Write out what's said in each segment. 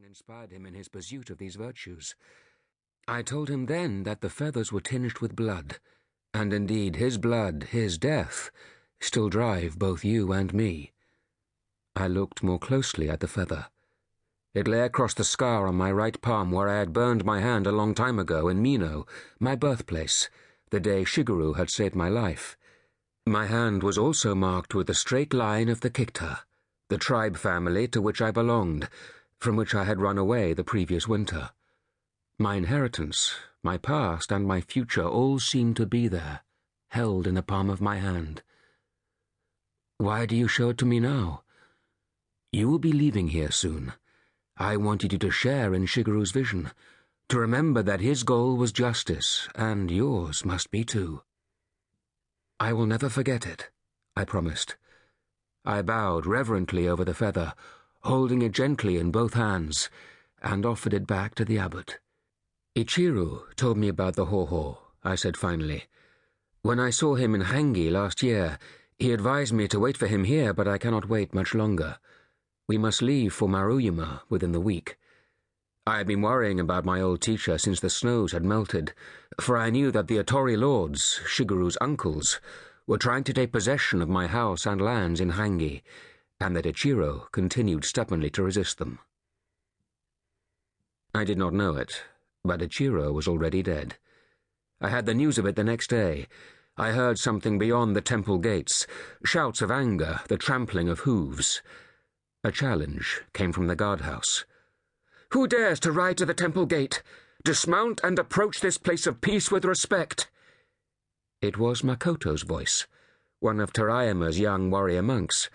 inspired him in his pursuit of these virtues. I told him then that the feathers were tinged with blood, and indeed his blood, his death, still drive both you and me. I looked more closely at the feather. It lay across the scar on my right palm where I had burned my hand a long time ago in Mino, my birthplace, the day Shigeru had saved my life. My hand was also marked with the straight line of the Kikta, the tribe family to which I belonged, from which I had run away the previous winter. My inheritance, my past, and my future all seemed to be there, held in the palm of my hand. Why do you show it to me now? You will be leaving here soon. I wanted you to share in Shigeru's vision, to remember that his goal was justice, and yours must be too. I will never forget it, I promised. I bowed reverently over the feather, holding it gently in both hands, and offered it back to the abbot. Ichiru told me about the Hoho, I said finally. When I saw him in Hangi last year, he advised me to wait for him here, but I cannot wait much longer. We must leave for Maruyama within the week. I had been worrying about my old teacher since the snows had melted, for I knew that the Otori lords, Shigeru's uncles, were trying to take possession of my house and lands in Hangi, and that Ichiro continued stubbornly to resist them. I did not know it, but Ichiro was already dead. I had the news of it the next day. I heard something beyond the temple gates, shouts of anger, the trampling of hooves. A challenge came from the guardhouse. "Who dares to ride to the temple gate? Dismount and approach this place of peace with respect." It was Makoto's voice, one of Terayama's young warrior monks.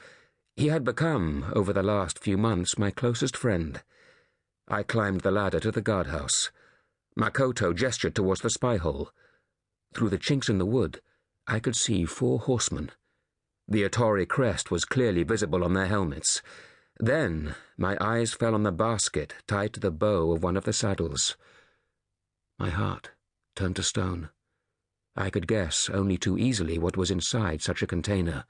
He had become, over the last few months, my closest friend. I climbed the ladder to the guardhouse. Makoto gestured towards the spy hole. Through the chinks in the wood, I could see 4 horsemen. The Otori crest was clearly visible on their helmets. Then my eyes fell on the basket tied to the bow of one of the saddles. My heart turned to stone. I could guess only too easily what was inside such a container.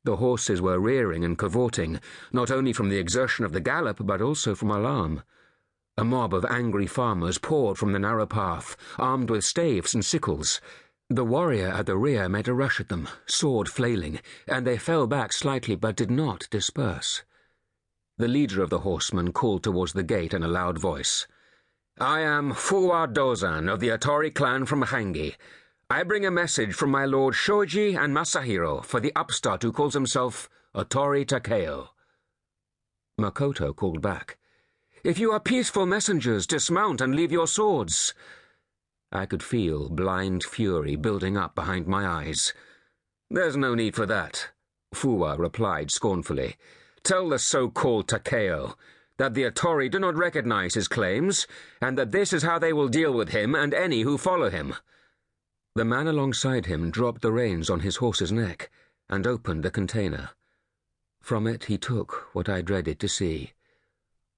The horses were rearing and cavorting, not only from the exertion of the gallop, but also from alarm. A mob of angry farmers poured from the narrow path, armed with staves and sickles. The warrior at the rear made a rush at them, sword flailing, and they fell back slightly but did not disperse. The leader of the horsemen called towards the gate in a loud voice. "I am Fuwa Dozan of the Otori clan from Hangi. I bring a message from my lord Shoji and Masahiro for the upstart who calls himself Otori Takeo." Makoto called back. "If you are peaceful messengers, dismount and leave your swords." I could feel blind fury building up behind my eyes. "There's no need for that," Fuwa replied scornfully. "Tell the so-called Takeo that the Otori do not recognize his claims, and that this is how they will deal with him and any who follow him." The man alongside him dropped the reins on his horse's neck and opened the container. From it he took what I dreaded to see.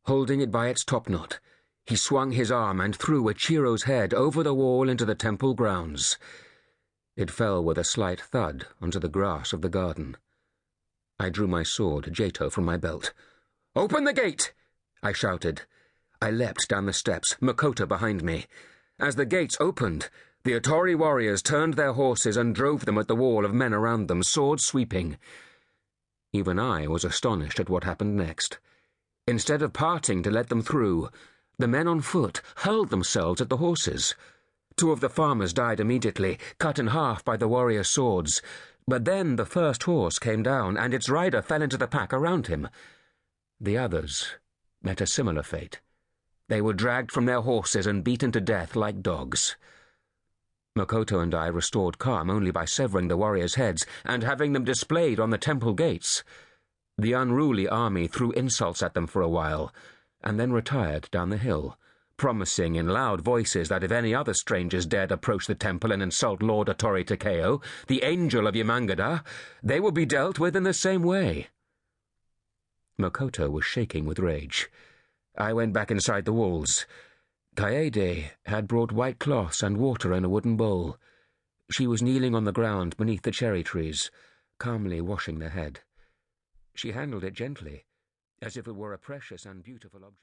Holding it by its topknot, he swung his arm and threw Ichiro's head over the wall into the temple grounds. It fell with a slight thud onto the grass of the garden. I drew my sword, Jato, from my belt. "Open the gate!" I shouted. I leapt down the steps, Makoto behind me. As the gates opened, the Otori warriors turned their horses and drove them at the wall of men around them, swords sweeping. Even I was astonished at what happened next. Instead of parting to let them through, the men on foot hurled themselves at the horses. 2 of the farmers died immediately, cut in half by the warriors' swords, but then the first horse came down and its rider fell into the pack around him. The others met a similar fate. They were dragged from their horses and beaten to death like dogs. Makoto and I restored calm only by severing the warriors' heads and having them displayed on the temple gates. The unruly army threw insults at them for a while, and then retired down the hill, promising in loud voices that if any other strangers dared approach the temple and insult Lord Otori Takeo, the angel of Yamangada, they would be dealt with in the same way. Makoto was shaking with rage. I went back inside the walls. Kaede had brought white cloths and water in a wooden bowl. She was kneeling on the ground beneath the cherry trees, calmly washing their head. She handled it gently, as if it were a precious and beautiful object.